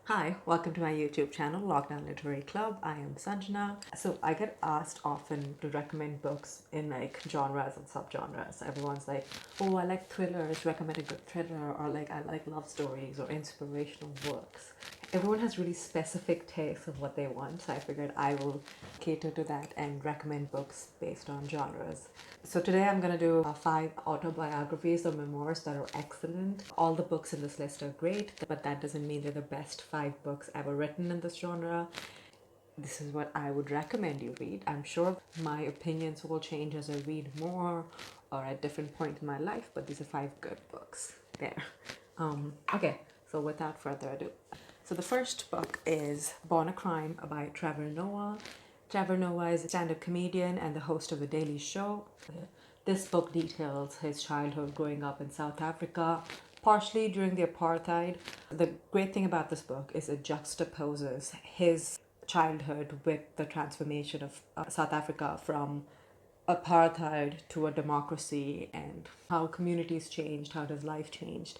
Hi, welcome to my YouTube channel, Lockdown Literary Club. I am Sanjana. So I get asked often to recommend books in like genres and subgenres. Everyone's like, oh, I like thrillers, recommend a good thriller, or like I like love stories or inspirational works. Everyone has really specific tastes of what they want, so I figured I will cater to that and recommend books based on genres. So today I'm going to do five autobiographies or memoirs that are excellent. All the books in this list are great, but that doesn't mean they're the best five books ever written in this genre. This is what I would recommend you read. I'm sure my opinions will change as I read more or at different points in my life, but these are five good books. There. Okay, so without further ado. So the first book is Born a Crime by Trevor Noah. Trevor Noah is a stand-up comedian and the host of The Daily Show. This book details his childhood growing up in South Africa, partially during the apartheid. The great thing about this book is it juxtaposes his childhood with the transformation of South Africa from apartheid to a democracy and how communities changed, how his life changed.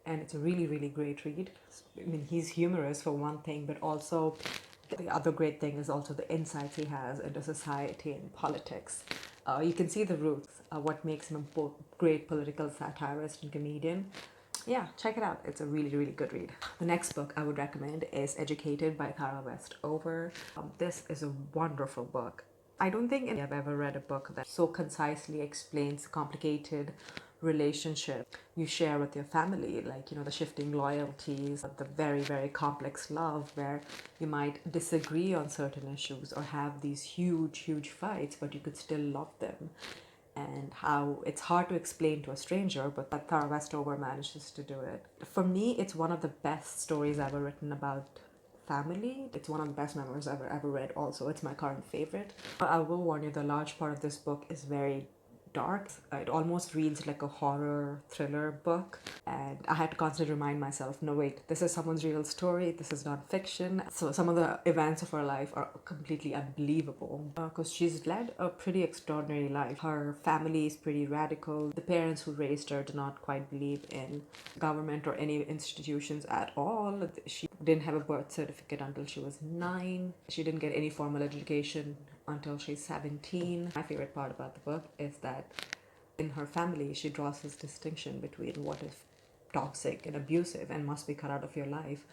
And it's a really, really great read. I mean, he's humorous for one thing, but also the other great thing is also the insights he has into society and politics. You can see the roots, what makes him a great political satirist and comedian. Yeah, check it out. It's a really, really good read. The next book I would recommend is Educated by Tara Westover. This is a wonderful book. I don't think I've ever read a book that so concisely explains complicated relationship you share with your family, like the shifting loyalties, the very, very complex love where you might disagree on certain issues or have these huge fights, but you could still love them, and how it's hard to explain to a stranger, but that Tara Westover manages to do it. For me, it's one of the best stories ever written about family. It's one of the best memoirs I've ever read. Also, it's my current favorite. I will warn you, the large part of this book is very dark. It almost reads like a horror thriller book, and I had to constantly remind myself, no wait, this is someone's real story, this is not fiction. So some of the events of her life are completely unbelievable because she's led a pretty extraordinary life. Her family is pretty radical. The parents who raised her do not quite believe in government or any institutions at all. She didn't have a birth certificate until she was 9. She didn't get any formal education until she's 17. My favorite part about the book is that in her family, she draws this distinction between what is toxic and abusive and must be cut out of your life,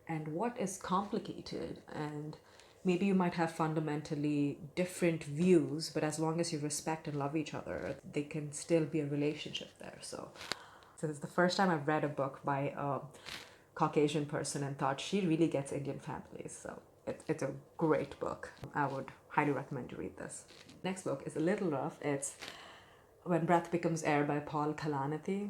and what is complicated. And maybe you might have fundamentally different views, but as long as you respect and love each other, they can still be a relationship there. So it's the first time I've read a book by a Caucasian person and thought she really gets Indian families. So it's a great book. I would highly recommend you read this. Next book is a little rough. It's When Breath Becomes Air by Paul Kalanithi.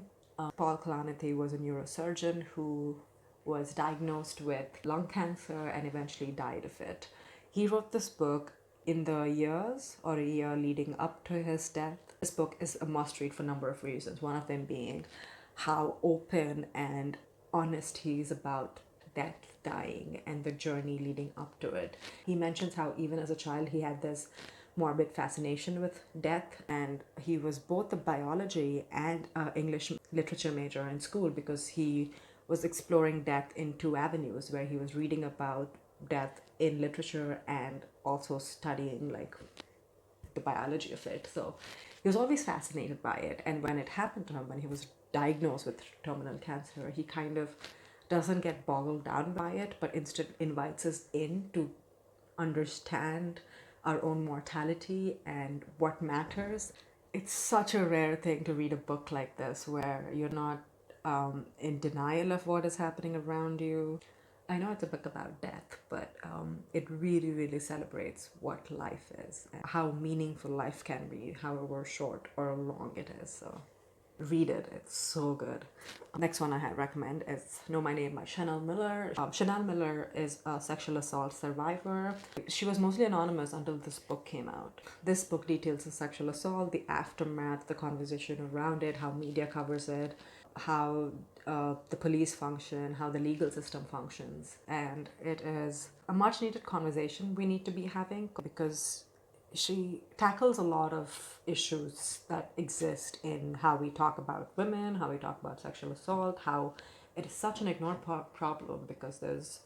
Paul Kalanithi was a neurosurgeon who was diagnosed with lung cancer and eventually died of it. He wrote this book in the years or a year leading up to his death. This book is a must read for a number of reasons, one of them being how open and honest he is about death, dying, and the journey leading up to it. He mentions how even as a child he had this morbid fascination with death, and he was both a biology and English literature major in school because he was exploring death in two avenues, where he was reading about death in literature and also studying like the biology of it. So he was always fascinated by it, and when it happened to him, when he was diagnosed with terminal cancer, he kind of doesn't get boggled down by it, but instead invites us in to understand our own mortality and what matters. It's such a rare thing to read a book like this where you're not in denial of what is happening around you. I know it's a book about death, but it really, really celebrates what life is and how meaningful life can be, however short or long it is. So read it, it's so good. Next one I recommend is Know My Name by Chanel Miller. Chanel Miller is a sexual assault survivor. She was mostly anonymous until this book came out. This book details the sexual assault, the aftermath, the conversation around it, how media covers it, how the police function, how the legal system functions. And it is a much needed conversation we need to be having because she tackles a lot of issues that exist in how we talk about women, how we talk about sexual assault, how it is such an ignored problem because there's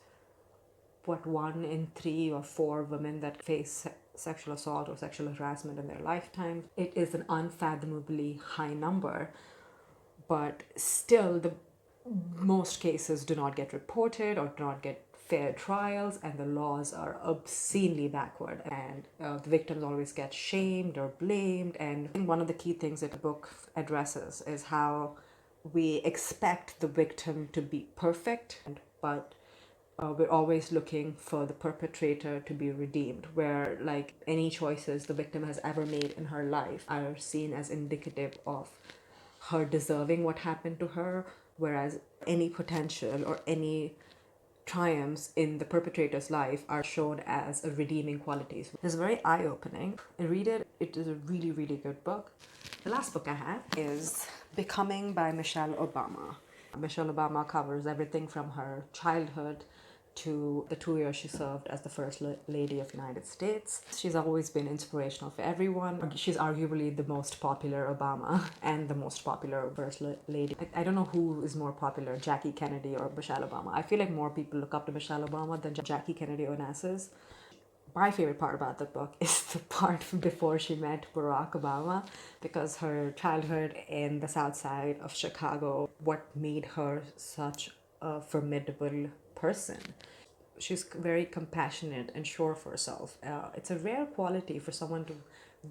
what, 1 in 3 or 4 women that face sexual assault or sexual harassment in their lifetime. It is an unfathomably high number, but still the most cases do not get reported or do not get fair trials, and the laws are obscenely backward, and the victims always get shamed or blamed. And I think one of the key things that the book addresses is how we expect the victim to be perfect, but we're always looking for the perpetrator to be redeemed, where like any choices the victim has ever made in her life are seen as indicative of her deserving what happened to her, whereas any potential or any triumphs in the perpetrator's life are shown as a redeeming qualities. It's very eye-opening. Read it. It is a really, really good book. The last book I have is Becoming by Michele Obama. Michele Obama covers everything from her childhood to the 2 years she served as the First Lady of the United States. She's always been inspirational for everyone. She's arguably the most popular Obama and the most popular First Lady. I don't know who is more popular, Jackie Kennedy or Michelle Obama. I feel like more people look up to Michelle Obama than Jackie Kennedy Onassis. My favorite part about the book is the part before she met Barack Obama, because her childhood in the South Side of Chicago, what made her such a formidable person. She's very compassionate and sure of herself. It's a rare quality for someone to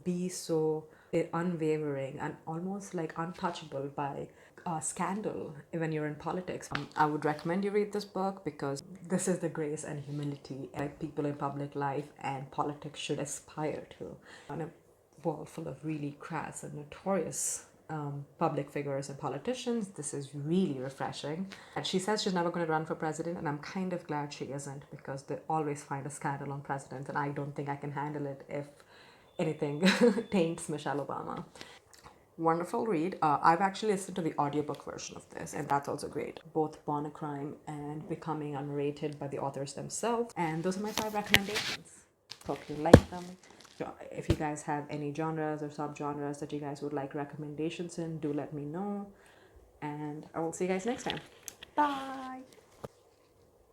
be so unwavering and almost like untouchable by scandal when you're in politics. I would recommend you read this book, because this is the grace and humility that people in public life and politics should aspire to. On a world full of really crass and notorious public figures and politicians, this is really refreshing. And she says she's never going to run for president, and I'm kind of glad she isn't, because they always find a scandal on presidents, and I don't think I can handle it if anything taints Michelle Obama. Wonderful read. I've actually listened to the audiobook version of this, and that's also great. Both Born a Crime and Becoming are narrated by the authors themselves, and those are my 5 recommendations. Hope you like them. If you guys have any genres or subgenres that you guys would like recommendations in, do let me know, and I will see you guys next time. Bye.